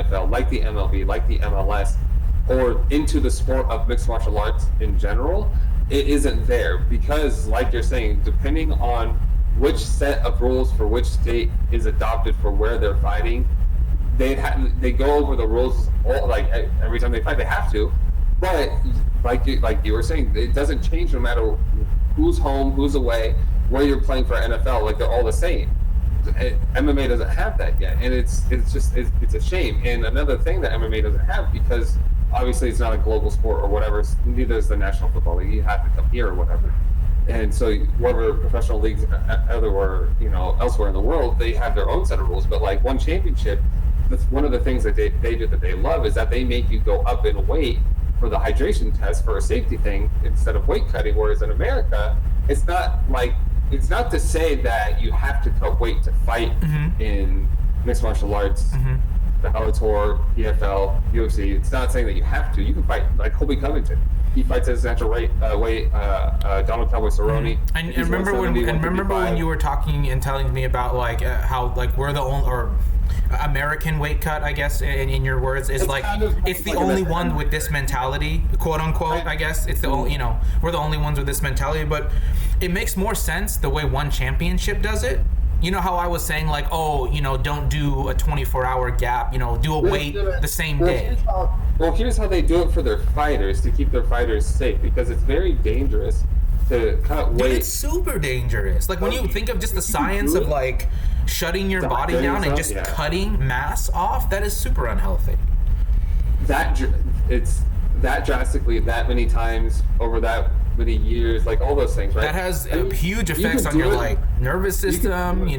NFL, like the MLB, like the MLS, or into the sport of mixed martial arts in general, it isn't there because, like you're saying, depending on which set of rules for which state is adopted for where they're fighting, they go over the rules like every time they fight. They have to, but like you were saying, it doesn't change no matter who's home, who's away, where you're playing for NFL. Like they're all the same. MMA doesn't have that yet, and it's a shame. And another thing that MMA doesn't have, because obviously it's not a global sport or whatever, neither is the National Football League. You have to come here or whatever. And so whatever professional leagues elsewhere in the world, they have their own set of rules. But like One Championship, that's one of the things that they do that they love, is that they make you go up in weight for the hydration test for a safety thing instead of weight cutting. Whereas in America, it's not to say that you have to cut weight to fight in mixed martial arts, the Bellator, PFL, UFC. It's not saying that you have to. You can fight like Colby Covington. He fights at his natural weight. Donald Cowboy Cerrone. And remember when you were talking and telling me about like how like we're the only American weight cut, I guess, in your words, is like it's the only one with this mentality, quote unquote. I guess it's the only, we're the only ones with this mentality. But it makes more sense the way One Championship does it. You know how I was saying like, don't do a 24-hour gap. Do a weight the same day. Here's how they do it for their fighters, to keep their fighters safe, because it's very dangerous to cut weight. Dude, it's super dangerous. Like when you think of just the science of like shutting your body down and just cutting mass off, that is super unhealthy. It's that drastically, that many times over that many years, like all those things, right? That has huge effects on your like nervous system,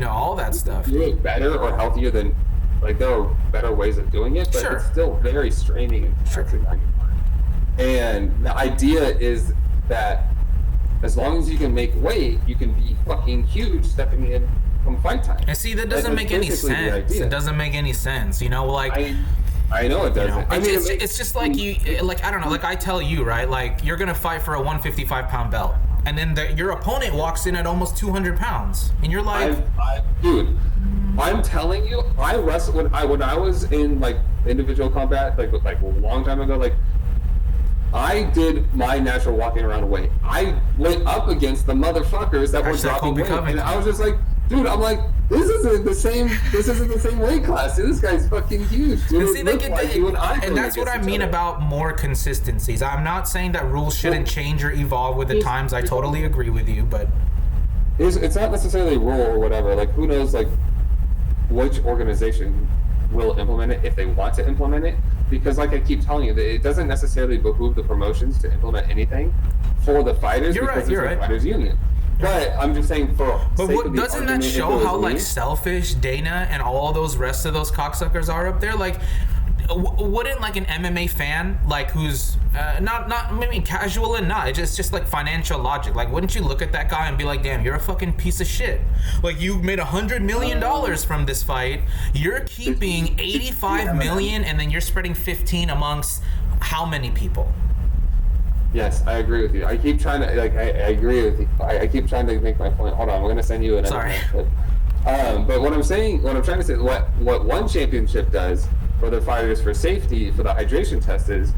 all that stuff. Do it better or healthier than, like, there are better ways of doing it, but it's still very straining and taxing on your body. And the idea is that as long as you can make weight, you can be fucking huge stepping in from fight time. And see, that doesn't make any sense. It doesn't make any sense, like... I know it doesn't. It's just like I don't know, like I tell you, right? Like you're going to fight for a 155-pound belt. And then your opponent walks in at almost 200 pounds. And you're like... Dude, I'm telling you, I wrestled when I was in like individual combat, like a long time ago, like I did my natural walking around weight. I went up against the motherfuckers that were dropping weight. And I was just like, dude, I'm like, this isn't the same weight class. Dude, this guy's fucking huge. Dude, and that's what I mean about more consistencies. I'm not saying that rules shouldn't change or evolve with the times. I totally agree with you, but it's not necessarily a rule or whatever. Like, who knows, like, which organization will implement it if they want to implement it? Because, like I keep telling you, it doesn't necessarily behoove the promotions to implement anything for the fighters because it's the fighters union. But I'm just saying But doesn't that show how like selfish Dana and all those rest of those cocksuckers are up there? Like, wouldn't like an MMA fan, like who's not maybe casual and not, it's just like financial logic, like wouldn't you look at that guy and be like, damn, you're a fucking piece of shit. Like you made $100 million from this fight, you're keeping 85 million and then you're spreading 15 amongst how many people? Yes, I agree with you. I keep trying to, like, I agree with you. I keep trying to make my point. Hold on, I'm going to send you an clip. But what I'm trying to say, what One Championship does for the fighters for safety, for the hydration test is,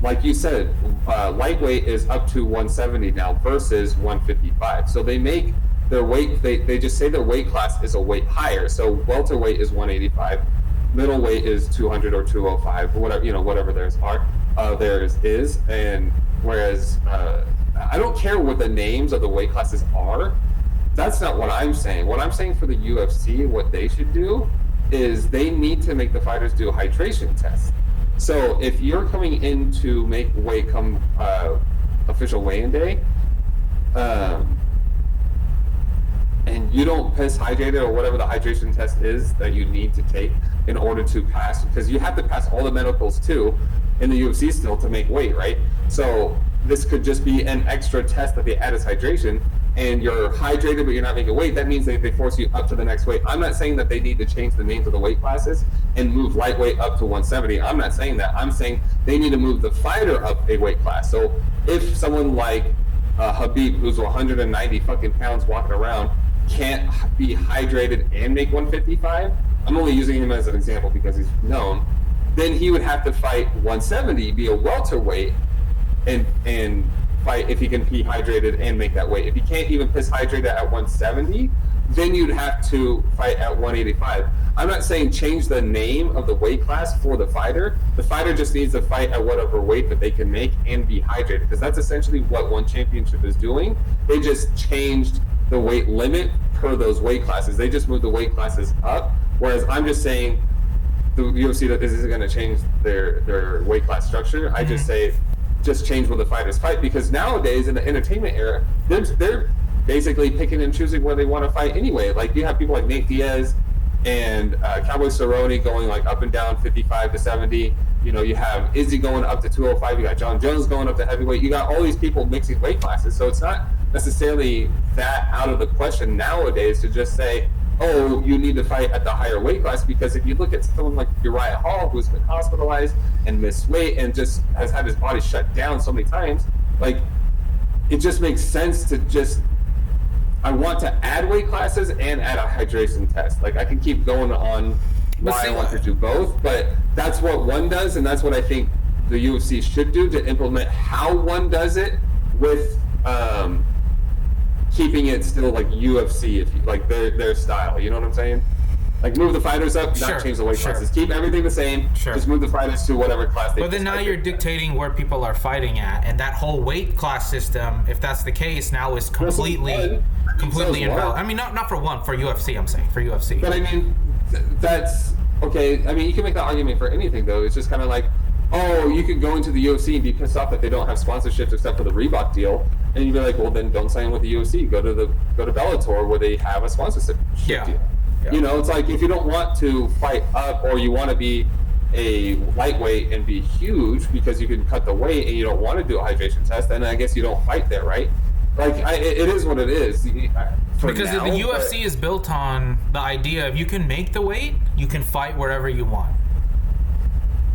like you said, lightweight is up to 170 now versus 155. So they make their weight, they just say their weight class is a weight higher. So welterweight is 185, middleweight is 200 or 205, whatever theirs is, and whereas I don't care what the names of the weight classes are. That's not what I'm saying. What I'm saying for the UFC, what they should do is they need to make the fighters do hydration tests. So if you're coming in to make weight come official weigh-in day, and you don't piss hydrated or whatever the hydration test is that you need to take in order to pass, because you have to pass all the medicals too in the UFC still to make weight, right? So this could just be an extra test that they add as hydration, and you're hydrated but you're not making weight. That means they force you up to the next weight. I'm not saying that they need to change the names of the weight classes and move lightweight up to 170. I'm not saying that. I'm saying they need to move the fighter up a weight class. So if someone like Habib, who's 190 fucking pounds walking around, can't be hydrated and make 155, I'm only using him as an example because he's known, then he would have to fight 170, be a welterweight, and fight if he can be hydrated and make that weight. If he can't even piss hydrated at 170, then you'd have to fight at 185. I'm not saying change the name of the weight class for the fighter. The fighter just needs to fight at whatever weight that they can make and be hydrated, because that's essentially what One Championship is doing. They just changed the weight limit per those weight classes. They just moved the weight classes up, whereas I'm just saying the UFC isn't going to change their weight class structure. I just say just change where the fighters fight, because nowadays in the entertainment era, they're basically picking and choosing where they want to fight anyway. Like you have people like Nate Diaz and Cowboy Cerrone going like up and down 55 to 70. You know, you have Izzy going up to 205. You got John Jones going up to heavyweight. You got all these people mixing weight classes. So it's not necessarily that out of the question nowadays to just say, oh, you need to fight at the higher weight class, because if you look at someone like Uriah Hall, who's been hospitalized and missed weight and just has had his body shut down so many times, like it just makes sense to just, I want to add weight classes and add a hydration test. Like I can keep going on why I want to do both, but that's what one does, and that's what I think the UFC should do to implement how one does it with keeping it still like UFC, if you, like their style. You know what I'm saying? Like move the fighters up, not change the weight classes. Keep everything the same. Just move the fighters to whatever class they. But then now you're dictating where people are fighting at, and that whole weight class system, if that's the case, now is completely invalid. I mean, not for UFC. I'm saying for UFC. But I mean, that's okay. I mean, you can make that argument for anything, though. It's just kind of like, oh, you could go into the UFC and be pissed off that they don't have sponsorships except for the Reebok deal, and you'd be like, well, then don't sign with the UFC. Go to Bellator where they have a sponsorship deal. Yeah. You know, it's like if you don't want to fight up, or you want to be a lightweight and be huge because you can cut the weight and you don't want to do a hydration test, then I guess you don't fight there, right? Like, it is what it is. Because the UFC is built on the idea of you can make the weight, you can fight wherever you want.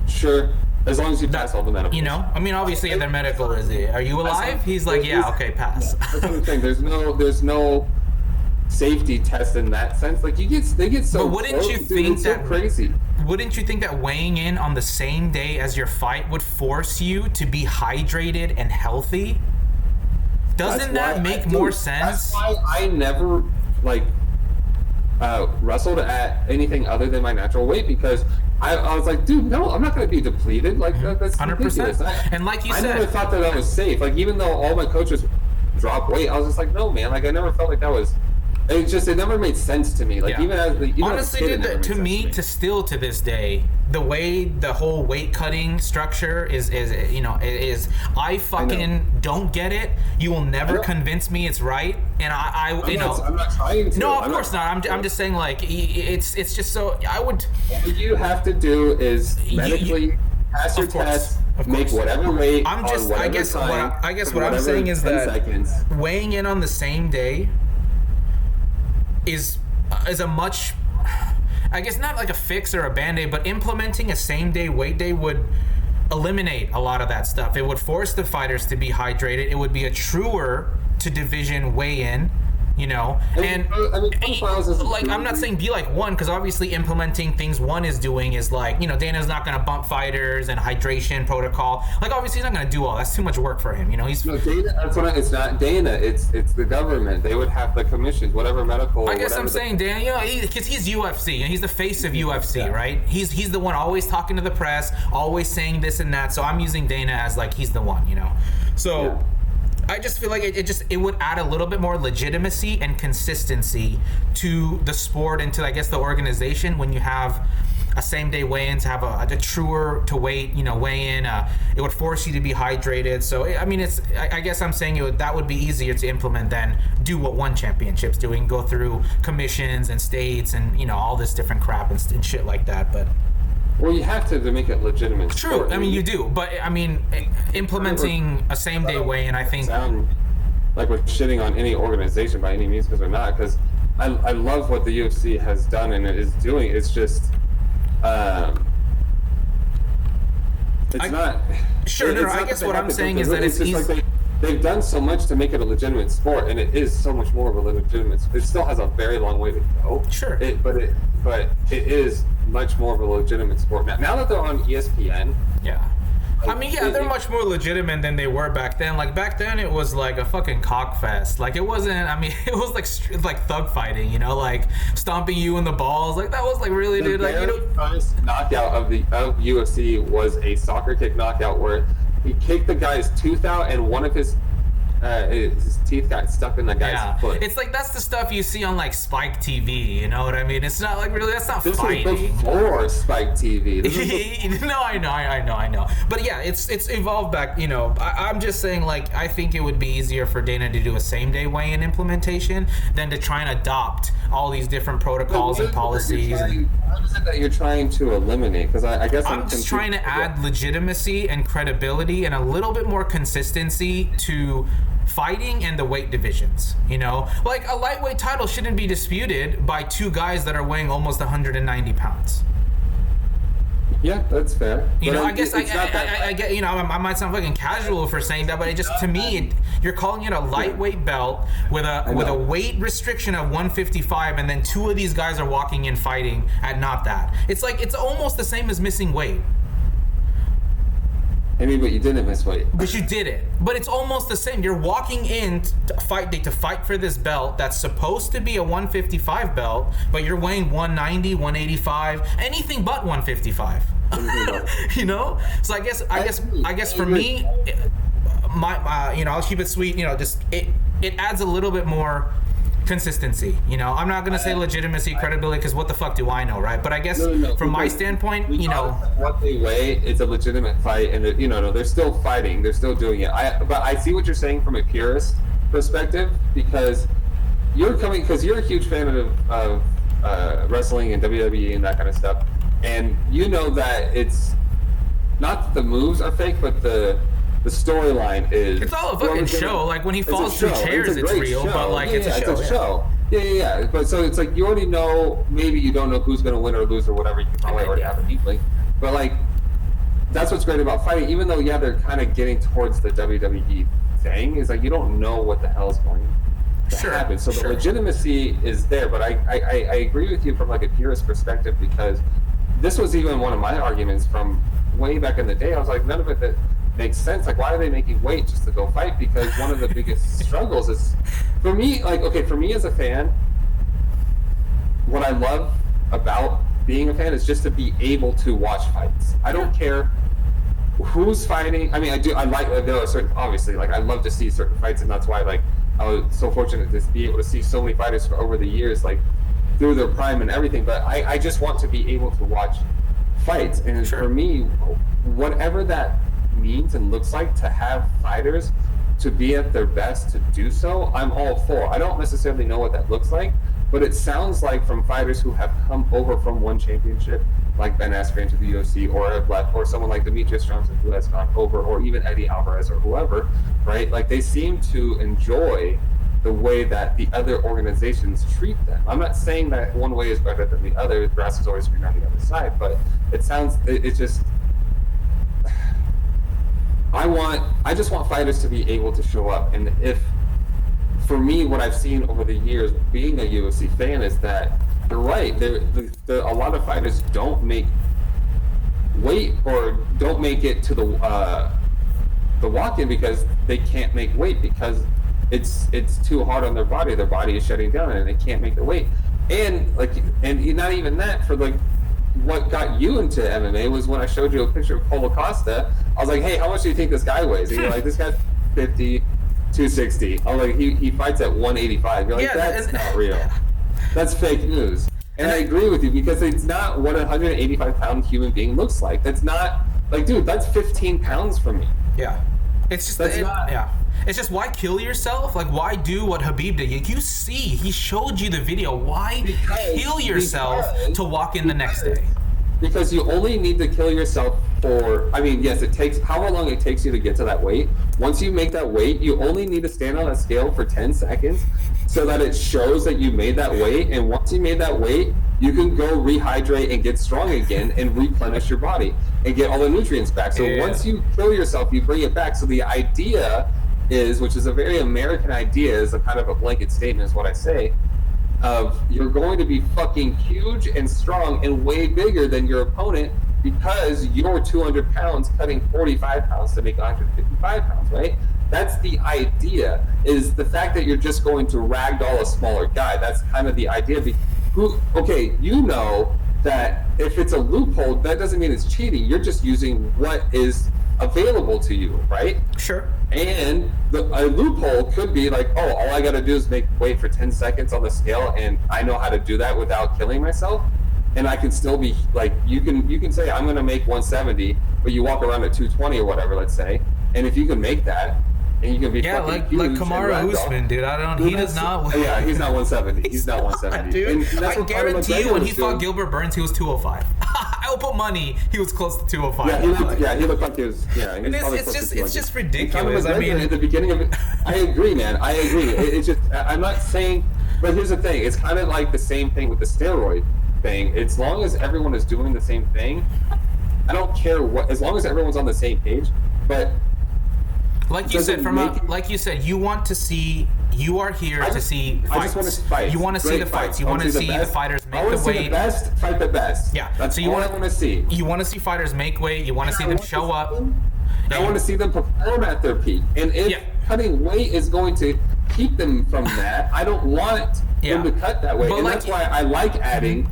Sure. As long as you pass all the medical. You know? I mean, obviously their medical is, are you alive? He's like, yeah, okay, pass. That's what I'm saying. There's no safety test in that sense. Like they get so. But wouldn't you think that crazy? Wouldn't you think that weighing in on the same day as your fight would force you to be hydrated and healthy? Doesn't that make more sense? That's why I never wrestled at anything other than my natural weight, because I was like, dude, no, I'm not going to be depleted. Like that's 100%. And like you said, I never thought that was safe. Like even though all my coaches drop weight, I was just like, no, man. Like I never felt like that was. It never made sense to me. Like even honestly, as a kid, to me, still to this day, the way the whole weight cutting structure is I fucking don't get it. You will never convince me it's right, and I'm not trying to. No, of course not. I'm just saying, like, it's just so I would. All you have to do is medically pass your test. Make whatever weight. I guess what I'm saying is that weighing in on the same day is a much, I guess not like a fix or a band-aid, but implementing a same-day weight day would eliminate a lot of that stuff. It would force the fighters to be hydrated. It would be a truer to division weigh-in, you know. And like, I'm not saying be like one, because obviously implementing things one is doing is like, you know, Dana's not going to bump fighters and hydration protocol. Like, obviously he's not going to do all that's too much work for him, you know. It's not Dana. It's the government. They would have the commissions, whatever medical. I guess I'm saying Dana, you know, because he's UFC and he's the face of UFC, right? He's the one always talking to the press, always saying this and that. So I'm using Dana as like he's the one, you know. So. Yeah. I just feel like it would add a little bit more legitimacy and consistency to the sport and to, I guess, the organization when you have a same-day weigh-in, to have a truer to weight, you know, weigh-in. It would force you to be hydrated. So, I mean, I guess I'm saying that would be easier to implement than do what One Championship's doing, go through commissions and states and, you know, all this different crap and shit like that. But well, you have to make it legitimate. True, sport. I mean you do, but I mean implementing a same-day weigh-in, I think. Sound like we're shitting on any organization by any means, because we're not. Because I love what the UFC has done and is doing. It's just, it's not. Sure, I guess what I'm saying is that it's easy. they've done so much to make it a legitimate sport, and it is so much more of a legitimate. It still has a very long way to go. Sure. But it is much more of a legitimate sport now. Now that they're on ESPN. Yeah. I mean, yeah, they're much more legitimate than they were back then. Like, back then, it was like a fucking cockfest. Like, it wasn't, I mean, it was like thug fighting, you know, like stomping you in the balls. Like, that was like really, dude. Like, you know, first knockout of UFC was a soccer kick knockout where he kicked the guy's tooth out and one of his teeth got stuck in the guy's foot. It's like, that's the stuff you see on like Spike TV, you know what I mean? It's not like, really, that's not this fighting. This was before Spike TV. No, I know. But yeah, it's evolved back, you know. I'm just saying, like, I think it would be easier for Dana to do a same-day weigh-in implementation than to try and adopt all these different protocols and policies. What is it that you're trying to eliminate? Because I guess I'm just trying to add legitimacy and credibility and a little bit more consistency to fighting and the weight divisions, you know? Like, a lightweight title shouldn't be disputed by two guys that are weighing almost 190 pounds. Yeah, that's fair. You know, I guess I get, you know, I might sound fucking casual for saying that, but it just, to me, you're calling it a lightweight belt with a weight restriction of 155, and then two of these guys are walking in fighting at not that. It's like, it's almost the same as missing weight. I mean, but you didn't miss weight. But you did it. But it's almost the same. You're walking in to fight for this belt that's supposed to be a 155 belt, but you're weighing 190, 185, anything but 155. You know? So I guess for me, my you know, I'll keep it sweet. You know, just it adds a little bit more consistency, you know. I'm not gonna say legitimacy, credibility, because what the fuck do I know, right? But I guess from my standpoint, you know, what they weigh, it's a legitimate fight, and you know, they're still fighting, they're still doing it. But I see what you're saying from a purist perspective, because you're a huge fan of wrestling and WWE and that kind of stuff, and you know that it's not that the moves are fake, but the storyline is... It's all a fucking show. Like, when he falls through chairs, it's real, but, like, it's a show. Yeah. But so it's like, you already know, maybe you don't know who's going to win or lose or whatever. You can probably already have an inkling. But, like, that's what's great about fighting. Even though, yeah, they're kind of getting towards the WWE thing, is like, you don't know what the hell is going to happen. So the legitimacy is there. But I agree with you from, like, a purist perspective, because this was even one of my arguments from way back in the day. I was like, none of it that makes sense. Like, why are they making weight just to go fight? Because one of the biggest struggles is, for me, like, okay, for me as a fan, what I love about being a fan is just to be able to watch fights. I don't care who's fighting. I mean, I like, there are certain, obviously, like, I love to see certain fights, and that's why, like, I was so fortunate to be able to see so many fighters for over the years, like, through their prime and everything. But I just want to be able to watch fights, and for me, whatever that means and looks like to have fighters to be at their best to do so, I'm all for. I don't necessarily know what that looks like, but it sounds like from fighters who have come over from one championship, like Ben Askren to the UFC, or have left, or someone like Demetrius Johnson who has gone over, or even Eddie Alvarez or whoever, right? Like, they seem to enjoy the way that the other organizations treat them. I'm not saying that one way is better than the other. Grass is always green on the other side, but it's just, I just want fighters to be able to show up. And if, for me, what I've seen over the years being a UFC fan is that you're right. A lot of fighters don't make weight, or don't make it to the walk-in because they can't make weight, because it's too hard on their body. Their body is shutting down and they can't make the weight. And not even that, for like, what got you into MMA was when I showed you a picture of Paulo Costa. I was like, hey, how much do you think this guy weighs? And you're like, this guy's 50, 260. I was like, he fights at 185. You're like, that's not real. That's fake news. And I agree with you, because it's not what a 185-pound human being looks like. That's not, like, dude, that's 15 pounds for me. Yeah. It's just, it's just, why kill yourself? Like, why do what Habib did? You see, he showed you the video. Why kill yourself to walk in the next day? Because you only need to kill yourself for, I mean, yes, it takes, however long it takes you to get to that weight. Once you make that weight, you only need to stand on a scale for 10 seconds so that it shows that you made that weight. And once you made that weight, you can go rehydrate and get strong again and replenish your body and get all the nutrients back. So once you kill yourself, you bring it back. So the idea is, which is a very American idea, is a kind of a blanket statement, is what I say, of you're going to be fucking huge and strong and way bigger than your opponent because you're 200 pounds cutting 45 pounds to make 155 pounds, right? That's the idea, is the fact that you're just going to ragdoll a smaller guy. That's kind of the idea. Okay, you know that if it's a loophole, that doesn't mean it's cheating. You're just using what is available to you, right? Sure. And a loophole could be like, oh, all I got to do is wait for 10 seconds on the scale, and I know how to do that without killing myself. And I can still be like, you can say I'm going to make 170, but you walk around at 220 or whatever, let's say. And if you can make that, and you can be like Kamaru Usman, dude. He does not. Yeah, he's not 170. He's not 170, dude. I guarantee you, when he fought Gilbert Burns, he was 205. I will put money he was close to 205. Yeah, he looked like he was. Yeah, it's just ridiculous. I mean, at the beginning of it, I agree, man. I agree. It's just, I'm not saying, but here's the thing. It's kind of like the same thing with the steroid thing. As long as everyone is doing the same thing, I don't care what. As long as everyone's on the same page, but. Like you said, like you said, you want to see. You are here to see fights. I just want to fight. You want to see the fights. You want to see the fighters make the weight. I want to see the best fight the best. Yeah, that's all I want to see. You want to see fighters make weight. You want to see them show up. I want to see them perform at their peak. And if cutting weight is going to keep them from that, I don't want them to cut that way. And that's why I like adding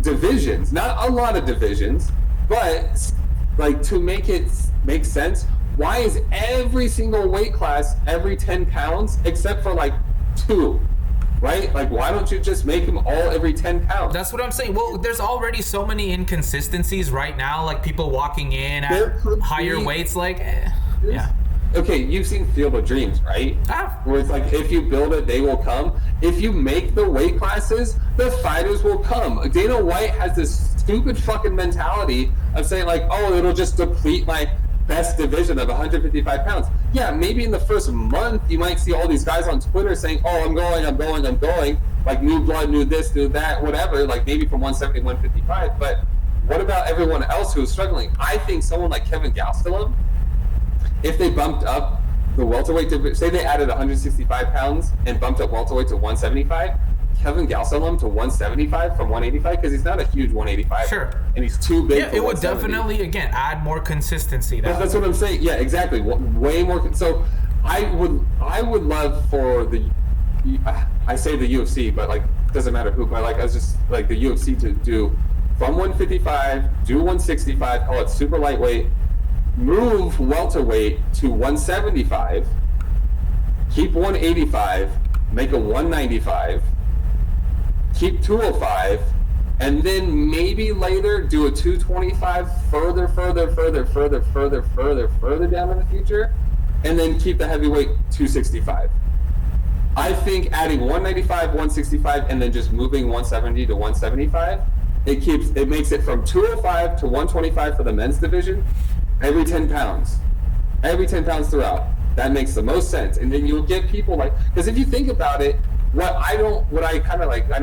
divisions. Not a lot of divisions, but like to make it make sense. Why is every single weight class every 10 pounds except for like 2, right? Like, why don't you just make them all every 10 pounds? That's what I'm saying. Well, there's already so many inconsistencies right now, like people walking in at higher weights, like, yeah. Okay, you've seen Field of Dreams, right? Where it's like, if you build it, they will come. If you make the weight classes, the fighters will come. Dana White has this stupid fucking mentality of saying like, oh, it'll just deplete my best division of 155 pounds. Yeah, maybe in the first month you might see all these guys on Twitter saying, oh, I'm going, like new blood, new this, new that, whatever, like maybe from 170 to 155. But what about everyone else who's struggling? I think someone like Kevin Gastelum, if they bumped up the welterweight division, say they added 165 pounds and bumped up welterweight to 175, Kevin Gastelum to 175 from 185, because he's not a huge 185. Sure. And he's too big. Yeah, it would definitely, again, add more consistency. That's what I'm saying. Yeah, exactly. Way more. So I would love for I say the UFC, but like doesn't matter who. But like I was just like the UFC to do from 155, do 165, call it super lightweight, move welterweight to 175, keep 185, make a 195. Keep 205, and then maybe later do a 225 further down in the future, and then keep the heavyweight 265. I think adding 195, 165, and then just moving 170 to 175, it makes it from 205 to 125 for the men's division every 10 pounds. Every 10 pounds throughout. That makes the most sense. And then you'll get people like, because if you think about it, I know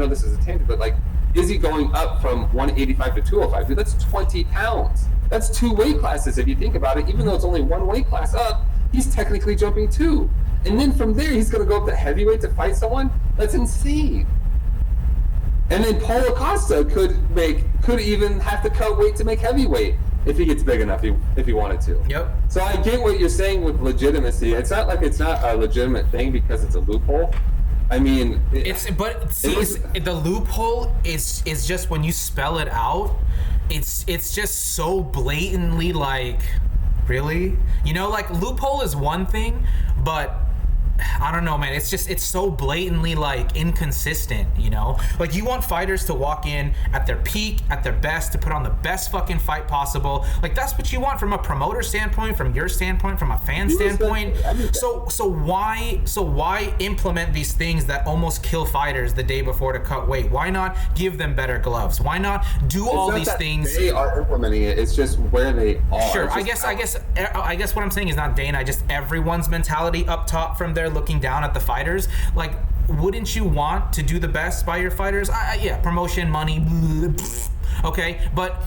this is a tangent, but like, is he going up from 185 to 205? Dude, that's 20 pounds. That's 2 weight classes if you think about it. Even though it's only 1 weight class up, he's technically jumping 2. And then from there, he's going to go up to heavyweight to fight someone? That's insane. And then Paulo Costa could even have to cut weight to make heavyweight if he gets big enough, if he wanted to. Yep. So I get what you're saying with legitimacy. It's not like it's not a legitimate thing because it's a loophole. I mean, the loophole is just when you spell it out, it's just so blatantly like, really, like loophole is one thing, but I don't know, man. It's so blatantly like inconsistent, Like you want fighters to walk in at their peak, at their best, to put on the best fucking fight possible. Like that's what you want from a promoter standpoint, from your standpoint, from a fan standpoint. So why implement these things that almost kill fighters the day before to cut weight? Why not give them better gloves? Why not do all these things? They are implementing it. It's just where they are. Sure. I guess what I'm saying is not Dana. Just everyone's mentality up top from there looking down at the fighters. Like, wouldn't you want to do the best by your fighters? Yeah, promotion, money, okay, but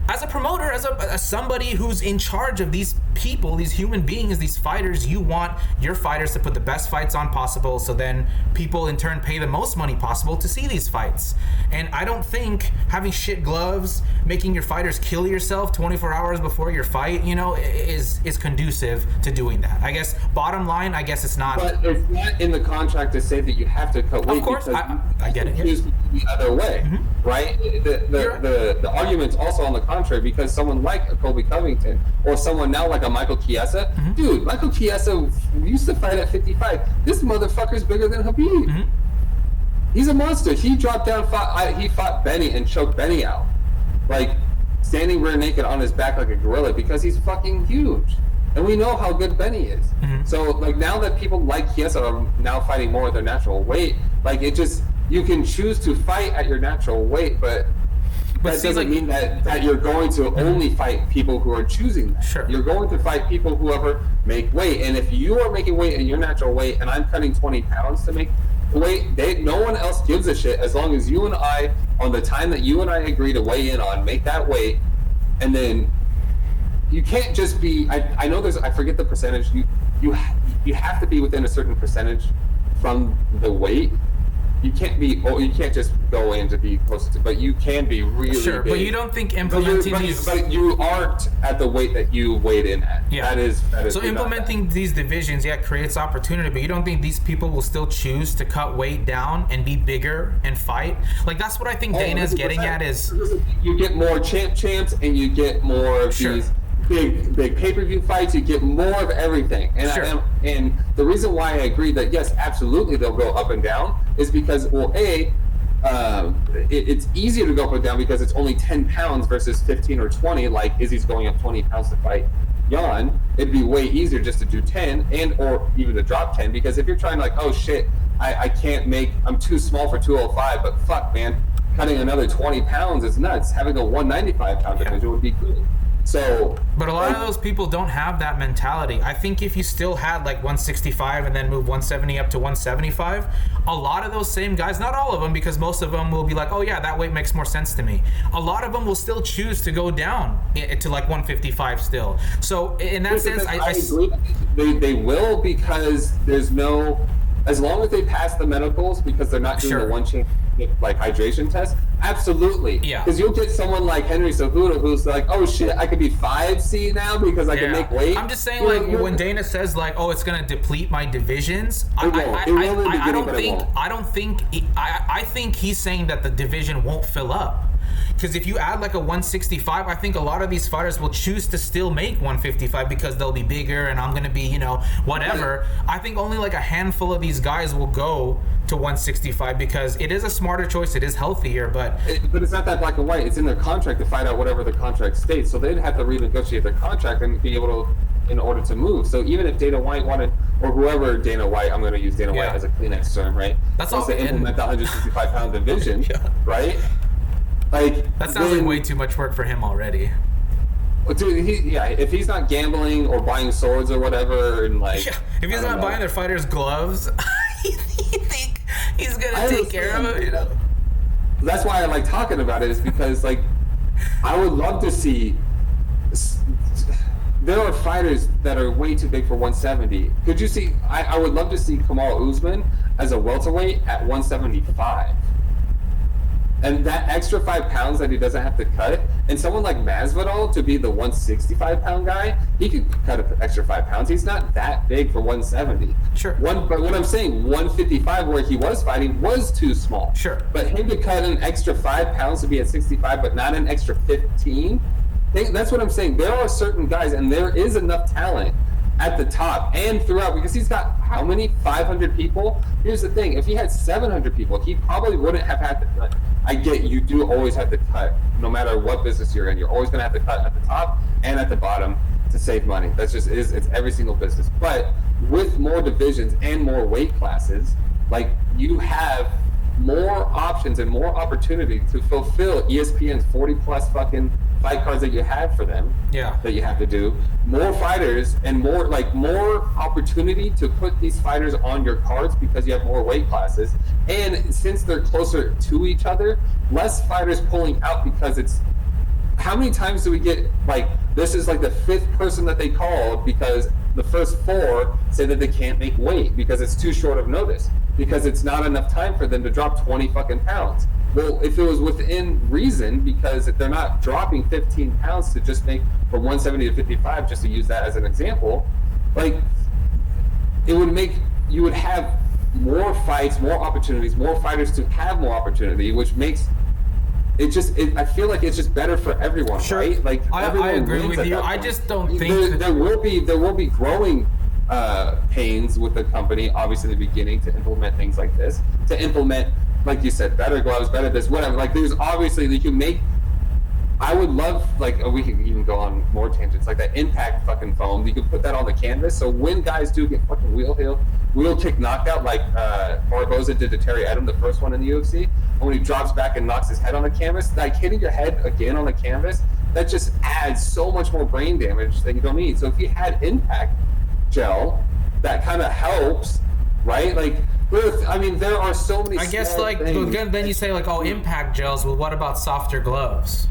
as a promoter, as somebody who's in charge of these people, these human beings, these fighters, you want your fighters to put the best fights on possible, so then people in turn pay the most money possible to see these fights. And I don't think having shit gloves, making your fighters kill yourself 24 hours before your fight, you know, is conducive to doing that. I guess bottom line, I guess it's not. But it's not in the contract to say that you have to cut weight. Of course, I get it. Choose the other way, right? The argument's also on the contrary, because someone like a Colby Covington or someone now like a Michael Chiesa, dude, Michael Chiesa used to fight at 55. This motherfucker's bigger than Khabib. He's a monster. He dropped down, he fought Benny and choked Benny out, like standing rear naked on his back like a gorilla, because he's fucking huge. And we know how good Benny is. So like now that people like Chiesa are now fighting more at their natural weight, like it just, you can choose to fight at your natural weight, but that doesn't mean that you're going to only fight people who are choosing that. Sure. You're going to fight people whoever make weight. And if you are making weight in your natural weight and I'm cutting 20 pounds to make weight, no one else gives a shit, as long as you and I, on the time that you and I agree to weigh in on, make that weight. And then you can't just be, I know I forget the percentage, you have to be within a certain percentage from the weight. You can't just go in to be close to, but you can be really sure, big. but you don't think implementing these... But you aren't at the weight that you weighed in at. Yeah. That is so implementing these divisions, creates opportunity, but you don't think these people will still choose to cut weight down and be bigger and fight? Like, that's what I think Dana's getting at is... You get more champs, and you get more of these big pay-per-view fights. You get more of everything. And and the reason why I agree that yes, absolutely they'll go up and down is because, well, it's easier to go up and down because it's only 10 pounds versus 15 or 20. Like Izzy's going up 20 pounds to fight Jan. It'd be way easier just to do 10 or even to drop 10, because if you're trying like, oh shit, I can't make, I'm too small for 205, but fuck man, cutting another 20 pounds is nuts. Having a 195 pound division would be good. So, but a lot of those people don't have that mentality. I think if you still had like 165 and then move 170 up to 175, a lot of those same guys, not all of them, because most of them will be like, oh yeah, that weight makes more sense to me. A lot of them will still choose to go down to like 155 still. So in that sense, I agree. They will, because there's no, as long as they pass the medicals, because they're not doing the one chain like hydration test, absolutely. Yeah. Because you'll get someone like Henry Cejudo who's like, oh shit, I could be 5C now because I can make weight. I'm just saying, when Dana says like, oh, it's gonna deplete my divisions, I think he's saying that the division won't fill up. Because if you add like a 165, I think a lot of these fighters will choose to still make 155 because they'll be bigger and I'm going to be, whatever. I think only like a handful of these guys will go to 165 because it is a smarter choice. It is healthier, but it's not that black and white. It's in their contract to fight out whatever the contract states. So they'd have to renegotiate their contract and be able to, in order to move. So even if Dana White wanted, or whoever Dana White, I'm going to use Dana White as a Kleenex term, right? That's all. To implement the 165 pound division, right? Like, that sounds like way too much work for him already. Dude, if he's not gambling or buying swords or whatever, and like, if he's not buying their fighters gloves, you think he's gonna take care of it? That's why I like talking about it, is because like, I would love to see. There are fighters that are way too big for 170. Could you see? I would love to see Kamal Usman as a welterweight at 175. And that extra 5 pounds that he doesn't have to cut, and someone like Masvidal to be the 165 pound guy, he could cut an extra 5 pounds. He's not that big for 170. Sure. But what I'm saying, 155 where he was fighting was too small. Sure. But him to cut an extra 5 pounds to be at 65, but not an extra 15, that's what I'm saying. There are certain guys, and there is enough talent at the top and throughout, because he's got how many? 500 people? Here's the thing, if he had 700 people, he probably wouldn't have had to cut. I get you do always have to cut, no matter what business you're in. You're always going to have to cut at the top and at the bottom to save money. That's just it's every single business. But with more divisions and more weight classes, like, you have more options and more opportunity to fulfill ESPN's 40 plus fucking fight cards that you have for them, that you have to do, more fighters and more opportunity to put these fighters on your cards because you have more weight classes. And since they're closer to each other, less fighters pulling out because it's how many times do we get, like, this is like the 5th person that they called because the first 4 say that they can't make weight because it's too short of notice, because it's not enough time for them to drop 20 fucking pounds. Well, if it was within reason, because if they're not dropping 15 pounds to just make from 170 to 55, just to use that as an example, like, it would make, you would have more fights, more opportunities, more fighters to have more opportunity, which makes it just, I feel like it's just better for everyone, sure. Right? Like, I agree with you. I just don't think there will be growing pains with the company, obviously, in the beginning, to implement things like this, to implement, like you said, better gloves, better this, whatever. Like, there's obviously, you can make, I would love, like, we can even go on more tangents, like that impact fucking foam. You can put that on the canvas, so when guys do get fucking wheel kick knocked out, like Barboza did to Terry Edom, the first one in the UFC, and when he drops back and knocks his head on the canvas, like, hitting your head again on the canvas, that just adds so much more brain damage that you don't need. So if you had impact gel, that kind of helps, right? Like, I mean, there are so many. I guess, like, then you say, like, oh, impact gels. Well, what about softer gloves?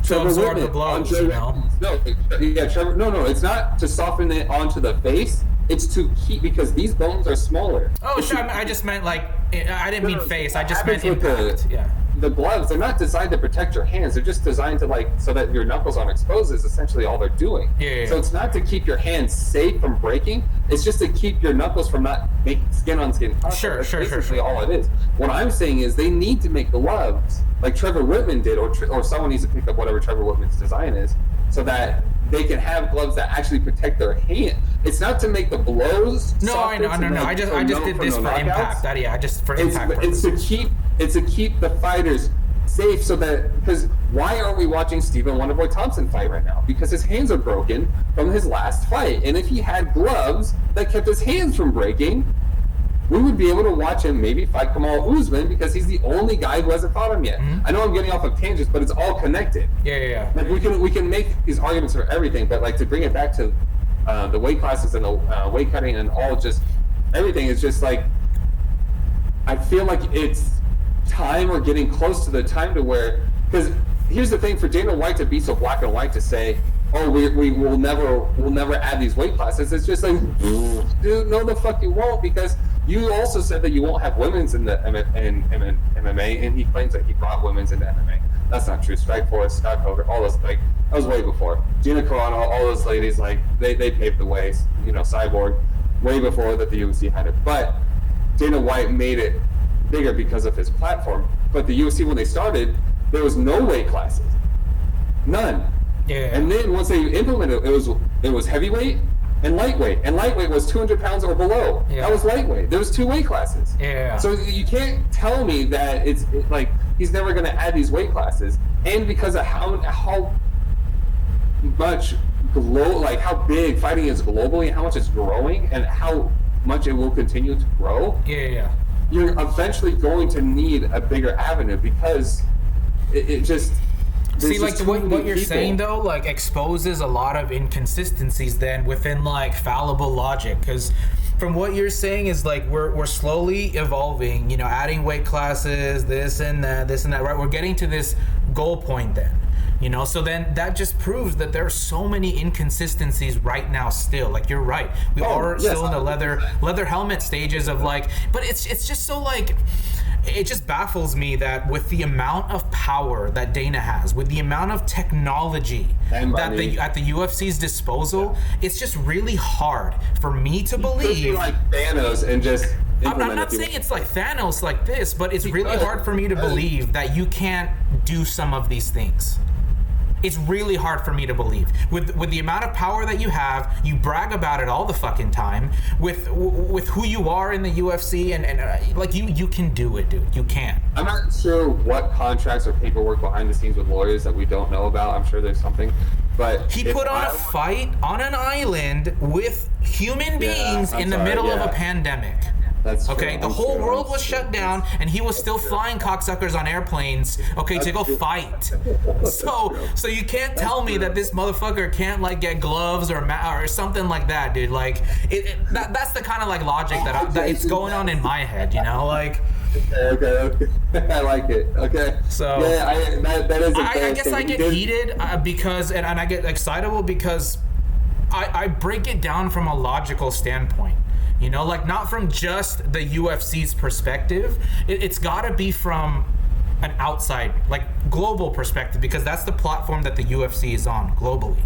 To absorb the blows, you know? No, yeah, Trevor. No, it's not to soften it onto the face. It's to keep, because these bones are smaller. Oh, sure. I just meant, like, I didn't mean face. I just meant impact. Yeah. The gloves, they're not designed to protect your hands. They're just designed to, like, so that your knuckles aren't exposed, is essentially all they're doing. Yeah. So it's not to keep your hands safe from breaking. It's just to keep your knuckles from not making skin-on-skin contact. Sure. Basically all it is. What I'm saying is they need to make gloves like Trevor Whitman did, or someone needs to pick up whatever Trevor Whitman's design is, so that they can have gloves that actually protect their hand. It's not to make the blows. No. I just did this for impact. Just for impact. It's to keep the fighters safe, so that, because why aren't we watching Stephen Wonderboy Thompson fight right now? Because his hands are broken from his last fight, and if he had gloves that kept his hands from breaking, we would be able to watch him maybe fight Kamal Usman, because he's the only guy who hasn't fought him yet. Mm-hmm. I know I'm getting off of tangents, but it's all connected. Yeah. Like, we can make these arguments for everything, but, like, to bring it back to the weight classes and the weight cutting and all, just everything is just, like, I feel like it's time, or getting close to the time, to where, because here's the thing, for Dana White to be so black and white, to say, oh, we'll never add these weight classes, it's just like, dude, no the fuck you won't, because you also said that you won't have women's in the MMA, and he claims that he brought women's into MMA. That's not true. Strikeforce, Scott Coker, all those, like, that was way before. Gina Carano, all those ladies, like, they paved the way, you know, Cyborg, way before that the UFC had it. But Dana White made it bigger because of his platform. But the UFC, when they started, there was no weight classes. None. Yeah. And then once they implemented it, it was heavyweight and lightweight. And lightweight was 200 pounds or below. Yeah. That was lightweight. There was 2 weight classes. Yeah. So you can't tell me that it's like he's never going to add these weight classes. And because of how much how big fighting is globally, how much it's growing, and how much it will continue to grow. Yeah. You're eventually going to need a bigger avenue, because it just. See, like, what you're saying, though, like, exposes a lot of inconsistencies then within, like, fallible logic, because from what you're saying is, like, we're slowly evolving, you know, adding weight classes, this and that, right? We're getting to this goal point then, you know, so then that just proves that there are so many inconsistencies right now still. Like, you're right. We are still in the leather helmet stages of, like, but it's just so, like, it just baffles me that with the amount of power that Dana has, with the amount of technology at the UFC's disposal, it's just really hard for me to believe. Could be like Thanos and just. I'm not saying it's like Thanos like this, but it's really hard for me to believe that you can't do some of these things. It's really hard for me to believe. With the amount of power that you have, you brag about it all the fucking time. With who you are in the UFC, and like, you can do it, dude. You can. I'm not sure what contracts or paperwork behind the scenes with lawyers that we don't know about. I'm sure there's something. But he put on a fight on an island with human beings in the middle of a pandemic. That's okay, the whole world was shut down, and he was still flying cocksuckers on airplanes, okay, to go fight. So you can't tell me that this motherfucker can't, like, get gloves or something like that, dude. Like, that's the kind of, like, logic that it's going on in my head, you know? Like, Okay. I like it. Okay. So yeah, that is. I guess I get heated because, and I get excitable because I break it down from a logical standpoint. You know, like not from just the UFC's perspective. It's got to be from an outside, like global perspective, because that's the platform that the UFC is on globally.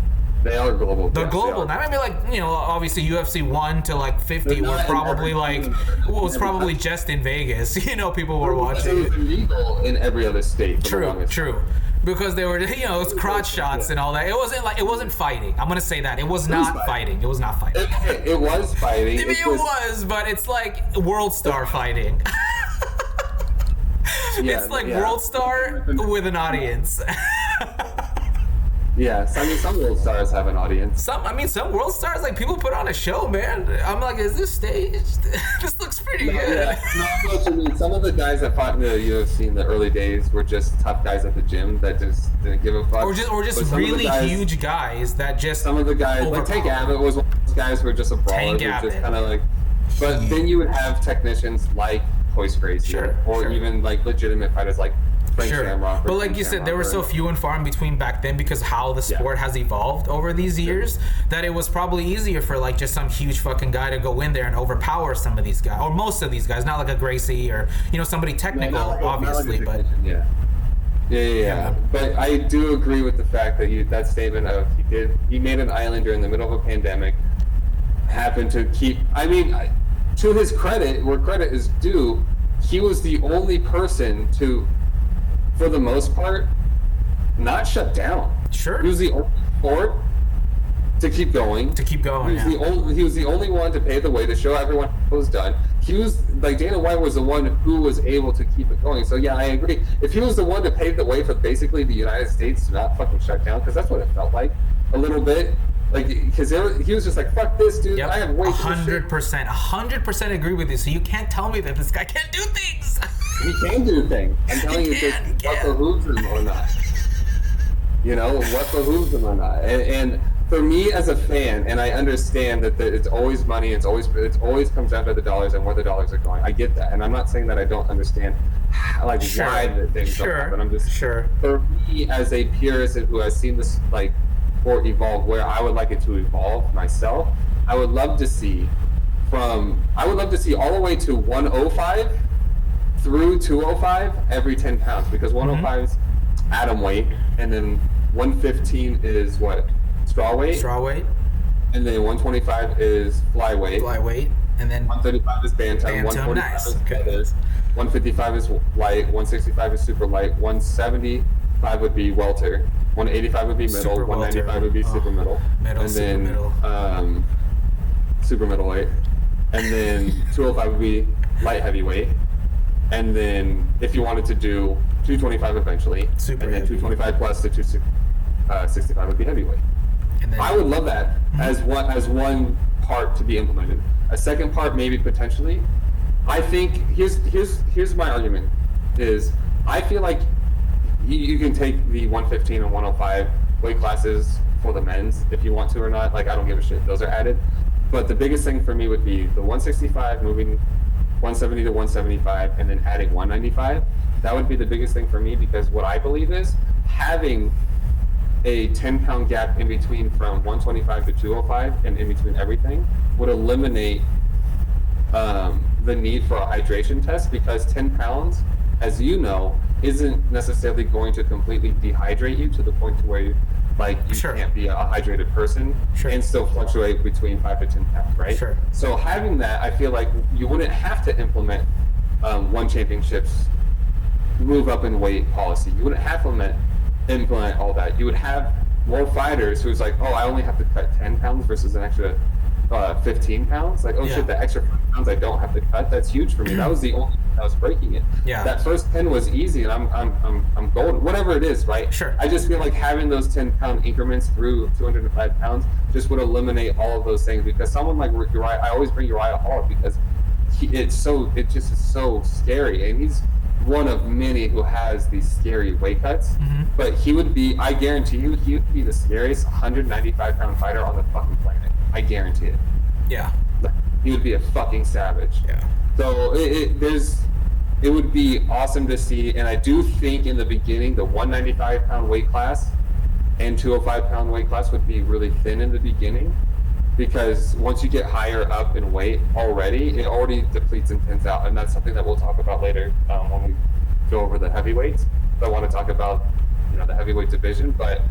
They are global. They're global. Now, I mean, like, you know, obviously UFC 1 to like 50 were probably like, well, it was probably just in Vegas. You know, people were watching. It was illegal in every other state. True. Because they were, you know, it's crotch shots and all that. It wasn't fighting. I'm gonna say that it was not fighting. It was not fighting. It was fighting. I mean, it was, but it's like World Star fighting. It's like World Star with an audience. Yes, I mean, some World Stars have an audience. Some World Stars, like, people put on a show, man. I'm like, is this staged? This looks pretty good. Yeah, no, what you mean. Some of the guys that fought in the UFC in the early days were just tough guys at the gym that just didn't give a fuck. Or just really huge guys that just. Some of the guys, like Tank Abbott was one of those guys who were just a brawler. Just kind of like. But then you would have technicians like Hoist Gracie, even like legitimate fighters like Frank Shamrock. But like you said, there were so few and far in between back then because how the sport has evolved over these years that it was probably easier for like just some huge fucking guy to go in there and overpower some of these guys, or most of these guys, not like a Gracie or, you know, somebody technical, obviously, but. Yeah. But I do agree with the fact that that statement of he made an island during the middle of a pandemic, happened to keep. I mean, to his credit, where credit is due, he was the only person to, for the most part, not shut down. Sure. He was the only sport to keep going. He was the only one to pave the way to show everyone what was done. He was like, Dana White was the one who was able to keep it going. So yeah, I agree. If he was the one to pave the way for basically the United States to not fucking shut down, because that's what it felt like a little bit. Like, because he was just like, fuck this, dude. I have way too much 100% agree with you. So you can't tell me that this guy can't do things. He can do things. I'm telling you, what behooves him or not. You know, what behooves him or not. And for me as a fan, and I understand that it's always money. It always comes down to the dollars and where the dollars are going. I get that, and I'm not saying that I don't understand, why the things don't happen. I'm just for me as a purist who has seen this sport evolve, where I would like it to evolve myself. I would love to see all the way to 105 through 205 every 10 pounds, because 105 is atom weight, and then 115 is what? Straw weight, and then 125 is flyweight, and then 135 is bantam, 145 is feathers, 155 is light, 165 is super light, 175 would be welter, 185 would be middle, super 195 would be super middle, and then super middleweight, and then 205 would be light heavyweight, and then if you wanted to do 225 eventually, and then 225 plus to 265 would be heavyweight. And then, I would love that as one part to be implemented. A second part, maybe potentially. I think here's my argument: is I feel like you can take the 115 and 105 weight classes for the men's if you want to or not. Like, I don't give a shit; those are added. But the biggest thing for me would be the 165 moving 170 to 175 and then adding 195. That would be the biggest thing for me, because what I believe is having a 10-pound gap in between from 125 to 205 and in between everything would eliminate the need for a hydration test, because 10 pounds, as you know, isn't necessarily going to completely dehydrate you to the point to where you can't be a hydrated person and still fluctuate between 5 to 10 pounds, right? So having that, I feel like you wouldn't have to implement one championship's move up in weight policy. You wouldn't have to implement all that. You would have more fighters who's like, oh, I only have to cut 10 pounds versus an extra 15 pounds. Like, shit, the extra 5 pounds I don't have to cut. That's huge for me. That was the only thing that was breaking it. That first 10 was easy, and I'm golden. Whatever it is, right? I just feel like having those 10-pound increments through 205 pounds just would eliminate all of those things. Because someone like Uriah, I always bring Uriah Hall because it just is so scary, and he's one of many who has these scary weight cuts, but he would be, I guarantee you, he would be the scariest 195-pound fighter on the fucking planet. I guarantee it. He would be a fucking savage. So it would be awesome to see. And I do think in the beginning, the 195-pound weight class and 205-pound weight class would be really thin in the beginning, because once you get higher up in weight already, it already depletes and thins out. And that's something that we'll talk about later when we go over the heavyweights. I want to talk about, the heavyweight division, but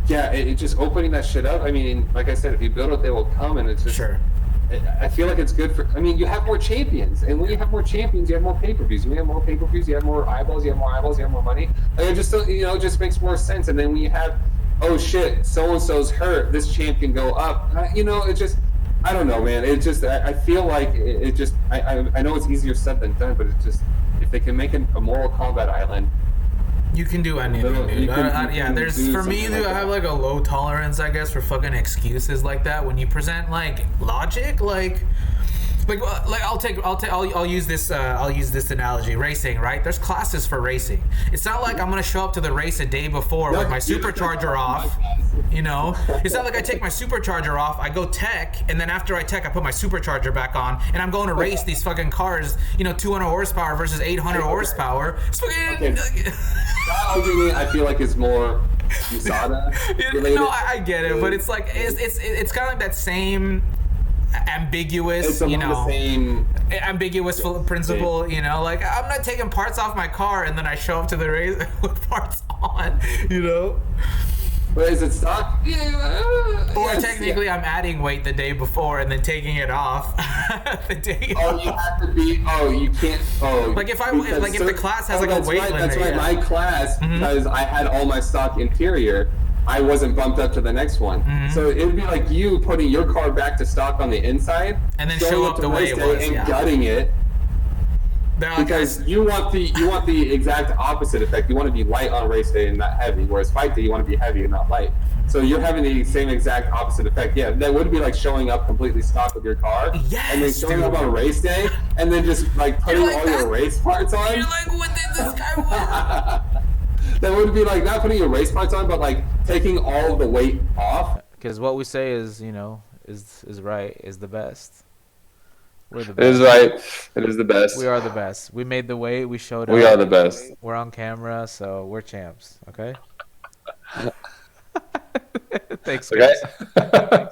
yeah, it just opening that shit up. I mean, like I said, if you build it, they will come, and it's just. Sure. I feel like it's good for. I mean, you have more champions, and when you have more champions, you have more pay-per-views. When you have more pay-per-views, you have more eyeballs. You have more eyeballs. You have more money. Like, it just it just makes more sense. And then when you have, oh shit, so and so's hurt, this champ can go up. It just. I don't know, man. It just. I feel like it just. I know it's easier said than done, but it's just, if they can make a Mortal Kombat island. You can do anything, dude. There's for me, dude, I have like a low tolerance, I guess, for fucking excuses like that. When you present like logic, like I'll use this analogy. Racing, right? There's classes for racing. It's not like I'm gonna show up to the race a day before with my supercharger off. It's not like I take my supercharger off, I go tech, and then after I tech, I put my supercharger back on, and I'm going to race these fucking cars, 200 horsepower versus 800 horsepower. It's fucking. That argument, I feel like, is more USADA related. No, I get it, but it's like it's kind of like that same ambiguous, the same ambiguous principle. Like, I'm not taking parts off my car and then I show up to the race with parts on. But is it stock? Or technically, I'm adding weight the day before and then taking it off the day. Oh, you have to be. Oh, you can't. Oh, like if the class has a weight limit. That's right. My class, because I had all my stock interior, I wasn't bumped up to the next one. So it would be like you putting your car back to stock on the inside, and then show up the way it was, and gutting it. Because you want the exact opposite effect. You want to be light on race day and not heavy, whereas fight day you want to be heavy and not light. So you're having the same exact opposite effect. Yeah, that would be like showing up completely stocked with your car, and then showing up on race day, and then just like putting all your race parts on. You're like, what did this guy want? That would be like not putting your race parts on, but like taking all the weight off. Because what we say is, is right, is the best. We're the best. It is right. It is the best. We are the best. We made the weight. We showed up. We are the best. We're on camera, so we're champs. Okay. Thanks, guys. Okay.